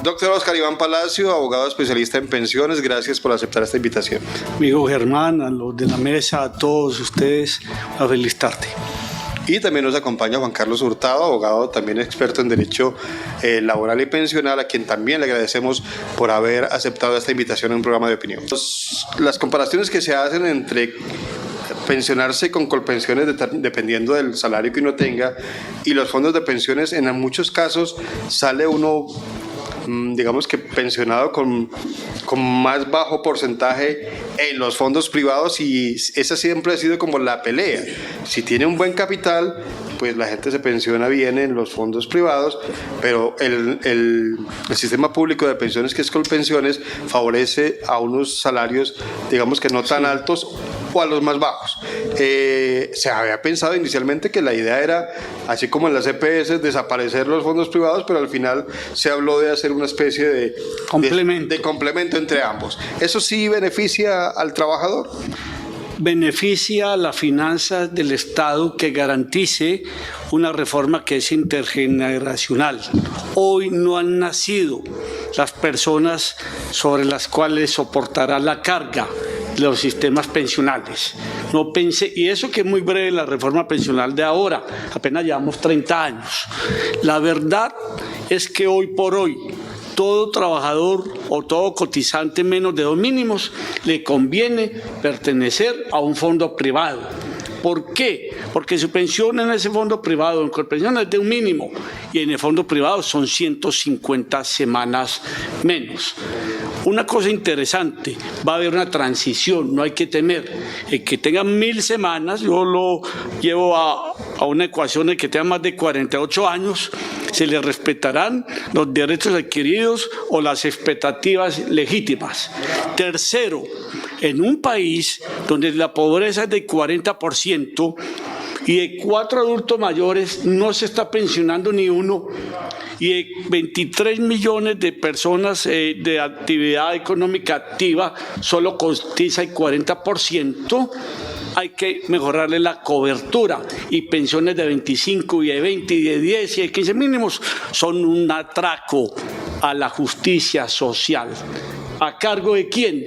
Doctor Oscar Iván Palacio, abogado especialista en pensiones, gracias por aceptar esta invitación. Amigo Germán, a los de la mesa, a todos ustedes, a feliz tarde. Y también nos acompaña Juan Carlos Hurtado, abogado también experto en derecho laboral y pensional, a quien también le agradecemos por haber aceptado esta invitación en un programa de opinión. Las comparaciones que se hacen entre pensionarse con colpensiones dependiendo del salario que uno tenga y los fondos de pensiones, en muchos casos sale uno, digamos que pensionado con más bajo porcentaje en los fondos privados, y esa siempre ha sido como la pelea. Si tiene un buen capital, pues la gente se pensiona bien en los fondos privados, pero el sistema público de pensiones, que es Colpensiones, favorece a unos salarios, digamos que no tan altos, o a los más bajos. Se había pensado inicialmente que la idea era, así como en las EPS, desaparecer los fondos privados, pero al final se habló de hacer una especie de complemento entre ambos. ¿Eso sí beneficia al trabajador? Beneficia las finanzas del Estado, que garantice una reforma que es intergeneracional. Hoy no han nacido las personas sobre las cuales soportará la carga los sistemas pensionales. No pensé, y eso que es muy breve la reforma pensional de ahora, apenas llevamos 30 años. La verdad es que hoy por hoy todo trabajador o todo cotizante menos de 2 mínimos le conviene pertenecer a un fondo privado. ¿Por qué? Porque su pensión en ese fondo privado, en Colpensión, es de un mínimo, y en el fondo privado son 150 semanas menos. Una cosa interesante, va a haber una transición, no hay que temer. El que tenga 1000 semanas, yo lo llevo a una ecuación de que tenga más de 48 años, se le respetarán los derechos adquiridos o las expectativas legítimas. Tercero, en un país donde la pobreza es del 40% y de 4 adultos mayores no se está pensionando ni uno, y de 23 millones de personas de actividad económica activa solo cotiza el 40%, hay que mejorarle la cobertura, y pensiones de 25 y de 20 y de 10 y de 15 mínimos son un atraco a la justicia social. ¿A cargo de quién?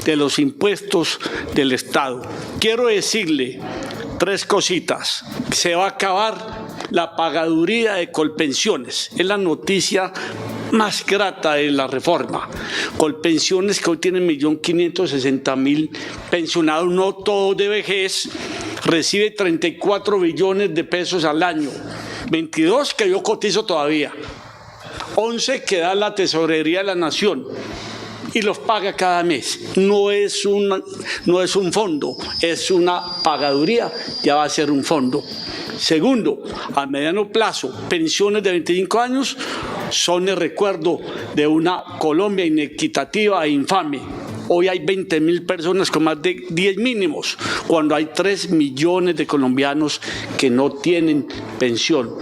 De los impuestos del Estado. Quiero decirle 3 cositas. Se va a acabar la pagaduría de Colpensiones. Es la noticia más grata de la reforma. Colpensiones que hoy tienen 1.560.000 pensionados, no todos de vejez, recibe 34 billones de pesos al año, 22 que yo cotizo todavía, 11 que da la Tesorería de la Nación, y los paga cada mes. No es un fondo, es una pagaduría, ya va a ser un fondo. Segundo, a mediano plazo, pensiones de 25 años son el recuerdo de una Colombia inequitativa e infame. Hoy hay 20.000 personas con más de 10 mínimos, cuando hay 3 millones de colombianos que no tienen pensión.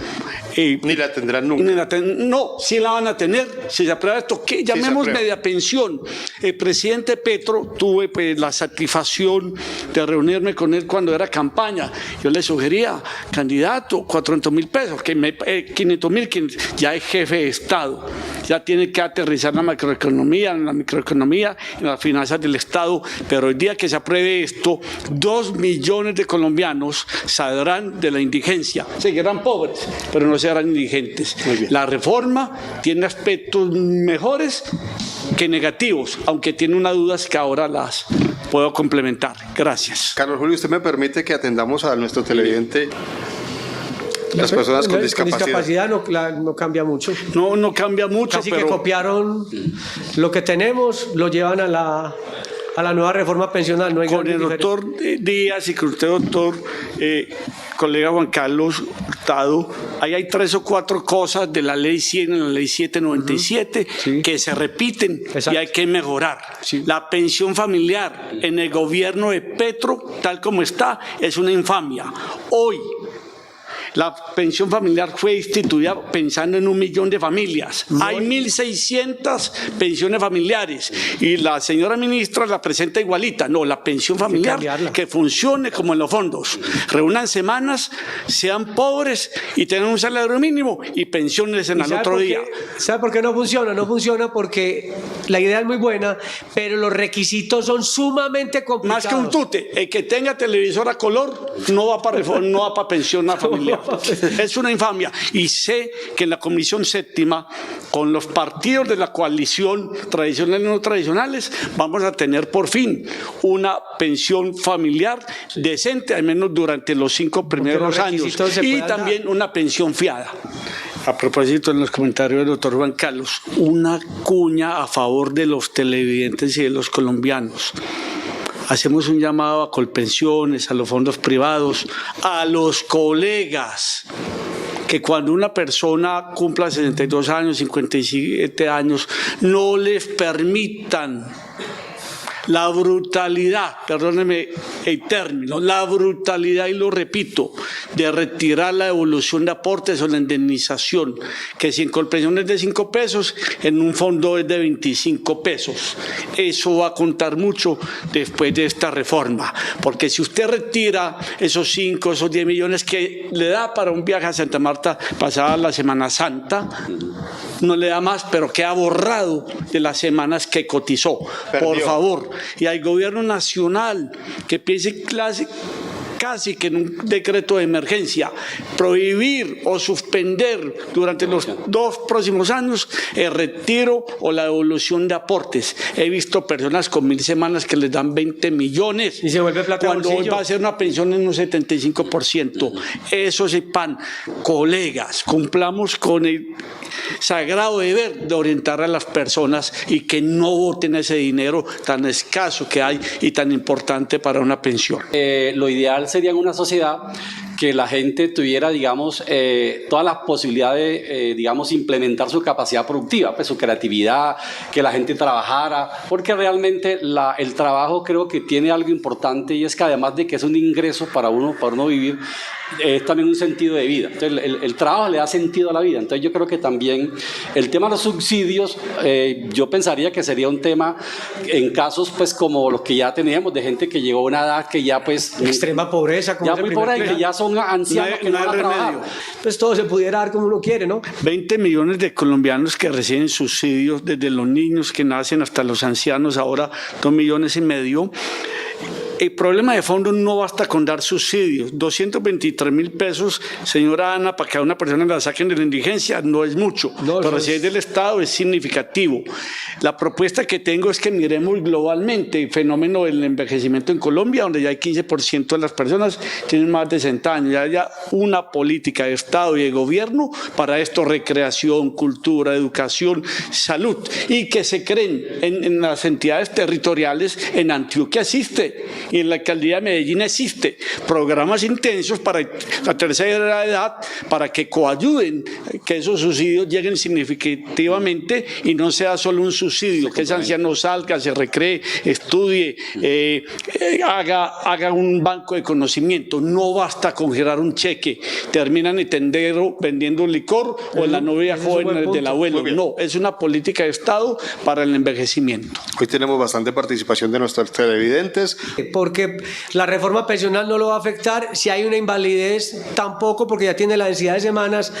Ni la tendrán nunca. No, sí la van a tener, si se aprueba esto, que llamemos media pensión. El presidente Petro, tuve la satisfacción de reunirme con él cuando era campaña. Yo le sugería, candidato, 400.000 pesos, 500.000, que ya es jefe de Estado, ya tiene que aterrizar la microeconomía, en las finanzas del Estado, pero el día que se apruebe esto, 2 millones de colombianos saldrán de la indigencia, seguirán pobres, pero no serán indigentes. La reforma tiene aspectos mejores que negativos, aunque tiene unas dudas que ahora las puedo complementar. Gracias. Carlos Julio, ¿usted me permite que atendamos a nuestro televidente? Las personas con discapacidad no cambia mucho. No cambia mucho. Así que copiaron lo que tenemos, lo llevan a la nueva reforma pensional. No hay con el doctor Díaz y con usted, doctor, colega Juan Carlos Hurtado, ahí hay 3 o 4 cosas de la ley 100 en la ley 797 que se repiten. Exacto. Y hay que mejorar. Sí. La pensión familiar en el gobierno de Petro, tal como está, es una infamia. Hoy, La pensión familiar fue instituida pensando en 1 millón de familias. Hay 1.600 pensiones familiares y la señora ministra la presenta igualita. No, la pensión familiar que funcione como en los fondos. Reúnan semanas, sean pobres y tengan un salario mínimo y pensiones en el otro día. ¿Sabe por qué no funciona? No funciona porque la idea es muy buena, pero los requisitos son sumamente complicados. Más que un tute, el que tenga televisor a color no va para pensión familiar. Es una infamia. Y sé que en la Comisión Séptima, con los partidos de la coalición tradicionales y no tradicionales, vamos a tener por fin una pensión familiar decente, al menos durante los 5 primeros años, y también una pensión fiada. A propósito, en los comentarios del doctor Juan Carlos, una cuña a favor de los televidentes y de los colombianos. Hacemos un llamado a Colpensiones, a los fondos privados, a los colegas, que cuando una persona cumpla 62 años, 57 años, no les permitan la brutalidad, perdónenme el término, la brutalidad, y lo repito, de retirar la devolución de aportes o la indemnización, que si en Colpensión es de 5 pesos, en un fondo es de 25 pesos. Eso va a contar mucho después de esta reforma, porque si usted retira esos 5, esos 10 millones que le da para un viaje a Santa Marta pasada la Semana Santa, no le da más, pero queda borrado de las semanas que cotizó. Por favor, y al gobierno nacional que piense casi que en un decreto de emergencia, prohibir o suspender durante los 2 próximos años el retiro o la devolución de aportes. He visto personas con 1.000 semanas que les dan 20 millones. Y se vuelve plata cuando hoy va a ser una pensión en un 75%. Eso es el pan. Colegas, cumplamos con el sagrado deber de orientar a las personas y que no voten ese dinero tan escaso que hay y tan importante para una pensión. Lo ideal sería en una sociedad que la gente tuviera, digamos, todas las posibilidades de, digamos, implementar su capacidad productiva, pues su creatividad, que la gente trabajara, porque realmente el trabajo creo que tiene algo importante, y es que además de que es un ingreso para uno vivir, es también un sentido de vida. Entonces, el trabajo le da sentido a la vida. Entonces, yo creo que también el tema de los subsidios, yo pensaría que sería un tema en casos pues como los que ya teníamos, de gente que llegó a una edad que ya pues... Extrema pobreza. Como ya muy pobre, que ya son ancianos que no van a trabajar. Pues todo se pudiera dar como uno quiere, ¿no? 20 millones de colombianos que reciben subsidios, desde los niños que nacen hasta los ancianos, ahora 2,5 millones. El problema de fondo no basta con dar subsidios. 223.000 pesos, señora Ana, para que a una persona la saquen de la indigencia no es mucho, pero si es del Estado es significativo. La propuesta que tengo es que miremos globalmente el fenómeno del envejecimiento en Colombia, donde ya hay 15% de las personas tienen más de 60 años. Ya haya una política de Estado y de gobierno para esto: recreación, cultura, educación, salud, y que se creen en las entidades territoriales. En Antioquia existe, y en la alcaldía de Medellín existe programas intensos para la tercera edad, para que coayuden que esos subsidios lleguen significativamente y no sea solo un subsidio, que ese anciano salga, se recree, estudie, haga un banco de conocimiento. No basta con girar un cheque, terminan en tendero vendiendo licor o en la novia joven del abuelo. No, es una política de Estado para el envejecimiento. Hoy tenemos bastante participación de nuestros televidentes. Porque la reforma pensional no lo va a afectar. Si hay una invalidez, tampoco, porque ya tiene la densidad de semanas.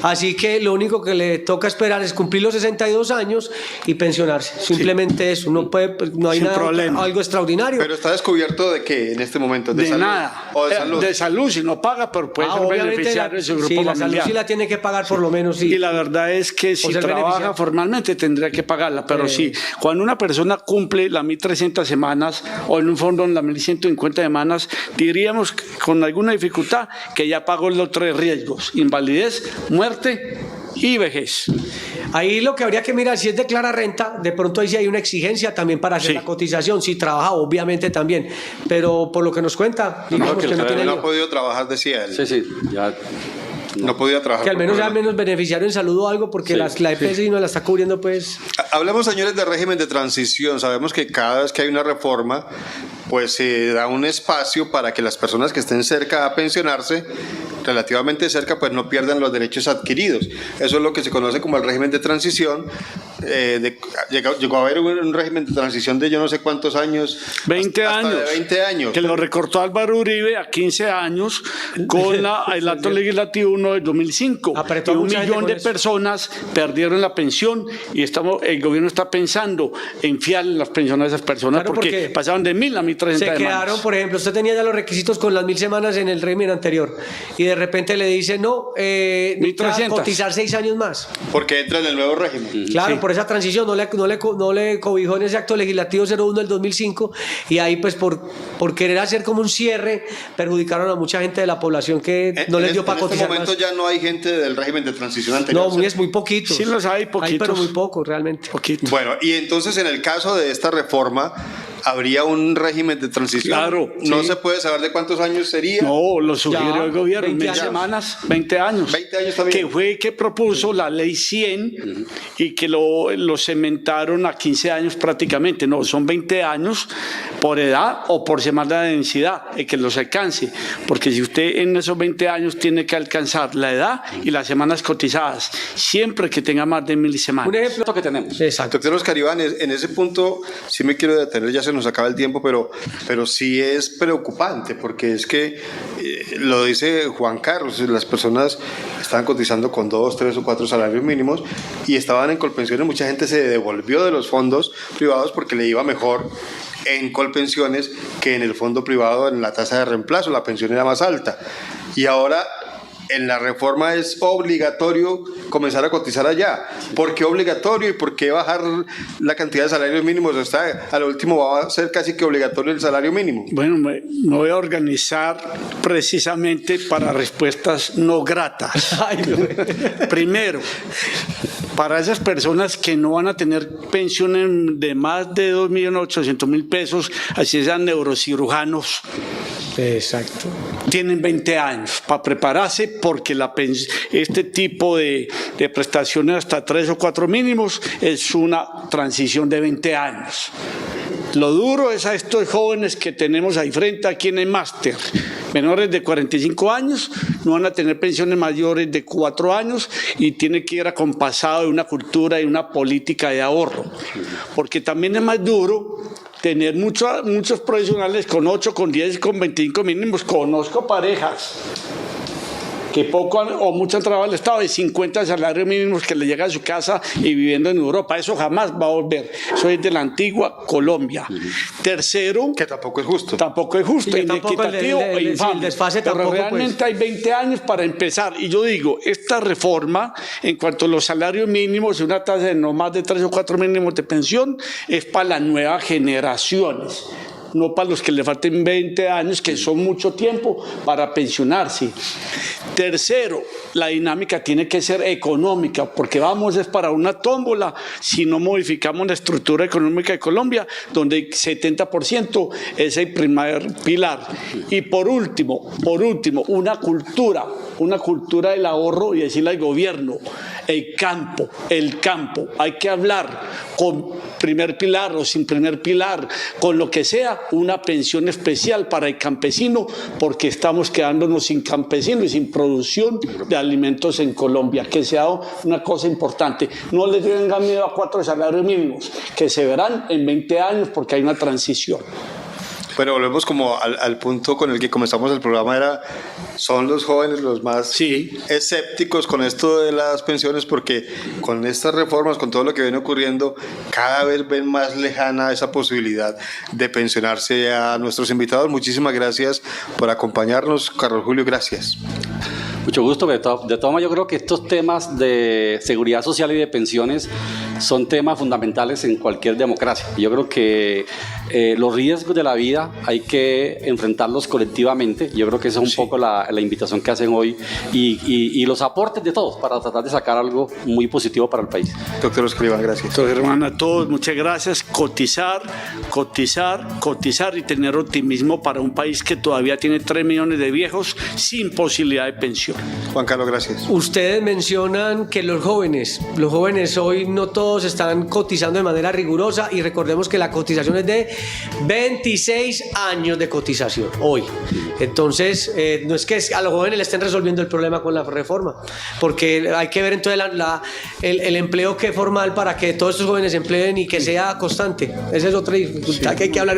Así que lo único que le toca esperar es cumplir los 62 años y pensionarse. Simplemente eso. No puede, no hay nada, algo extraordinario. Pero está descubierto de que en este momento de salud, nada. O de salud. De salud, si no paga, pero puede ser beneficiario de su grupo familiar. La salud sí la tiene que pagar por lo menos. Sí. Y la verdad es que si trabaja formalmente tendría que pagarla, pero sí, cuando una persona cumple las 1.300 semanas o en un fondo en las 1.150 semanas, diríamos con alguna dificultad que ya pagó los 3 riesgos: invalidez, muerte y vejez. Ahí lo que habría que mirar, si es declara renta, de pronto ahí sí hay una exigencia también para hacer la cotización. Si trabaja, obviamente también, pero por lo que nos cuenta, digamos que no tiene. No ha podido trabajar, decía él. Sí, ya. No podía trabajar. Que al menos sea menos beneficiario en salud o algo, porque la EPS no la está cubriendo, pues. Hablemos, señores, de régimen de transición. Sabemos que cada vez que hay una reforma, pues se da un espacio para que las personas que estén cerca a pensionarse, relativamente cerca, pues no pierdan los derechos adquiridos. Eso es lo que se conoce como el régimen de transición. Llegó a haber un régimen de transición de yo no sé cuántos años. 20 hasta años. de 20 años. Que lo recortó Álvaro Uribe a 15 años con el acto legislativo 1 de 2005. Apretó Y un mucha gente millón con de eso. personas perdieron la pensión y el gobierno está pensando en fiar las pensiones a esas personas, Claro, porque pasaron de 1.000 a 1.030 Se semanas. quedaron, por ejemplo, usted tenía ya los requisitos con las 1.000 semanas en el régimen anterior y de repente le dicen, no, necesita 1.300. cotizar 6 años más. Porque entra en el nuevo régimen. Claro, Sí. por esa transición no le cobijó en ese acto legislativo 01 del 2005 y ahí pues por querer hacer como un cierre perjudicaron a mucha gente de la población que no les dio para En este cotizar momento más. ya no hay gente del régimen de transición anterior. No, es muy poquito. Sí los hay, poquitos. pero muy poco realmente. Poquito. Bueno, y entonces en el caso de esta reforma, ¿habría un régimen de transición? Claro, No sí. se puede saber de cuántos años sería. No, lo sugirió Ya, el gobierno, 20 1.000 años. semanas, 20 años. 20 años también. Que fue que propuso la ley 100 y que lo cementaron a 15 años prácticamente. No, son 20 años por edad o por semana de densidad, que los alcance. Porque si usted en esos 20 años tiene que alcanzar la edad y las semanas cotizadas, siempre que tenga más de 1.000 semanas. Un ejemplo Esto que tenemos. Exacto. Doctor Oscar Iván, en ese punto sí me quiero detener, ya se nos acaba el tiempo, pero sí es preocupante, porque es que lo dice Juan Carlos, las personas estaban cotizando con 2, 3 o 4 salarios mínimos y estaban en Colpensiones, mucha gente se devolvió de los fondos privados porque le iba mejor en Colpensiones que en el fondo privado en la tasa de reemplazo, la pensión era más alta. Y ahora en la reforma es obligatorio comenzar a cotizar allá. ¿Por qué obligatorio y por qué bajar la cantidad de salarios mínimos? A lo último va a ser casi que obligatorio el salario mínimo. Bueno, me voy a organizar precisamente para respuestas no gratas. Ay, no. Primero, para esas personas que no van a tener pensiones de más de 2.800.000 pesos, así sean neurocirujanos, Exacto. tienen 20 años para prepararse, porque este tipo de prestaciones hasta 3 o 4 mínimos es una transición de 20 años. Lo duro es a estos jóvenes que tenemos ahí frente aquí en el máster, menores de 45 años, no van a tener pensiones mayores de 4 años y tiene que ir acompasado de una cultura y una política de ahorro, porque también es más duro tener muchos profesionales con 8, con 10, con 25 mínimos. Conozco parejas que poco o mucho han trabajado el Estado, de 50 salarios mínimos que le llega a su casa y viviendo en Europa. Eso jamás va a volver. Eso es de la antigua Colombia. Tercero, Que tampoco es justo. tampoco es justo, Y que tampoco inequitativo el e infame. desfase Pero tampoco, realmente pues. hay 20 años para empezar. Y yo digo, esta reforma, en cuanto a los salarios mínimos y una tasa de no más de 3 o 4 mínimos de pensión, es para las nuevas generaciones, no para los que le falten 20 años, que son mucho tiempo para pensionarse. Tercero, la dinámica tiene que ser económica, porque vamos es para una tómbola si no modificamos la estructura económica de Colombia, donde el 70% es el primer pilar. Y por último, una cultura del ahorro, y decirle al gobierno, el campo, hay que hablar con primer pilar o sin primer pilar, con lo que sea, una pensión especial para el campesino, porque estamos quedándonos sin campesinos y sin producción de alimentos en Colombia, que sea una cosa importante. No les tengan miedo a 4 salarios mínimos, que se verán en 20 años porque hay una transición. Bueno, volvemos como al punto con el que comenzamos el programa, son los jóvenes los más escépticos con esto de las pensiones, porque con estas reformas, con todo lo que viene ocurriendo, cada vez ven más lejana esa posibilidad de pensionarse. A nuestros invitados, muchísimas gracias por acompañarnos. Carlos Julio, gracias. Mucho gusto. De todas maneras, yo creo que estos temas de seguridad social y de pensiones son temas fundamentales en cualquier democracia. Yo creo que los riesgos de la vida hay que enfrentarlos colectivamente. Yo creo que esa es un poco la invitación que hacen hoy y los aportes de todos para tratar de sacar algo muy positivo para el país. Doctor Oscar Iván, gracias. Entonces, hermano, a todos, muchas gracias. Cotizar y tener optimismo para un país que todavía tiene 3 millones de viejos sin posibilidad de pensión. Juan Carlos, gracias. Ustedes mencionan que los jóvenes hoy no todos todos están cotizando de manera rigurosa y recordemos que la cotización es de 26 años de cotización hoy. Entonces, no es que a los jóvenes le estén resolviendo el problema con la reforma, porque hay que ver entonces el empleo que formal para que todos estos jóvenes empleen y que sea constante. Esa es otra dificultad que hay que hablar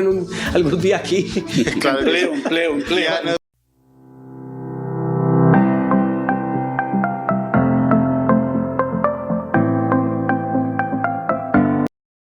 algún día aquí. Claro, Empleo.